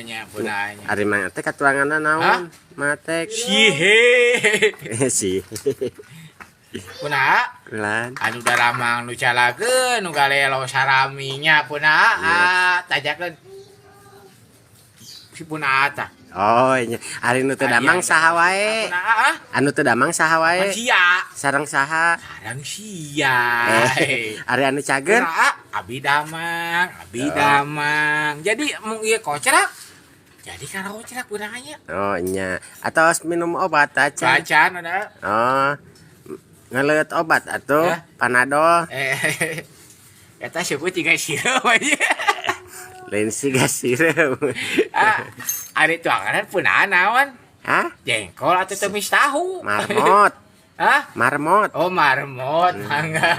nya punanya. Ari mah teh katuanganna naon? Matek. Si. Punah. Lan. Anu daramang nu calageun nu galelo saraminya punah tajakeun. Si punah tah. Oh nya. Ari nu teu damang saha wae? Anu teu damang saha wae? Sia. Sareng saha? Sareng sia. Ari anu cager? Abi damang. Jadi mun ieu kocrak. Jadi karo kocrak punanya. Oh nya. Atos minum obat aja. Bacan ada. Oh. Ngeleut obat atuh, Panadol. Eta suku 3 sieup aja. Lain siga sireum. Ari tuanganan punah naon? Hah? Jengkol atau tumis tahu? Marmot. Hah? Marmot. Oh, marmot, mangga.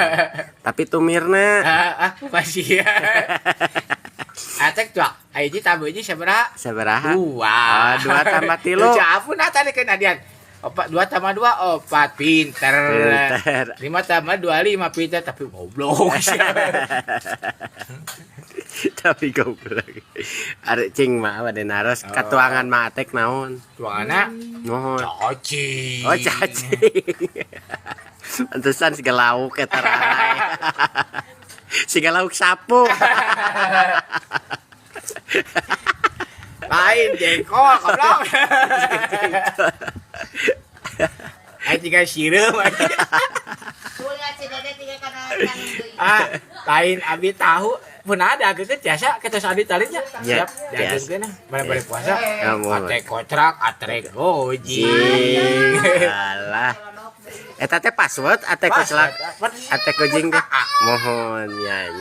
Tapi tumirna. Masih ya. Atek tuh, hiji tambah hiji sabaraha? Sabaraha? 2. Oh, 2 tambah 3. Lucu apun tadi kan adian. 2 tambah 2, 4, pinter. 5 tambah 2, 5, pinter, tapi goblok. Tapi goblok. Ari cing mah bade naros katuangan mah atek naon? Tuanganna Mohon. cacing. Oh, cacing. Pantesan siga lauk eta rai. Siga lauk sapu. Lain jengkol goblok. Ai 3 sieup aja. Lain abi tahu pun ada geget jasa kita sadi talinya siap diageun bare puasa ate kocrak atrek goji alah eta teh password ate kocrak ate gojing teh mohon ya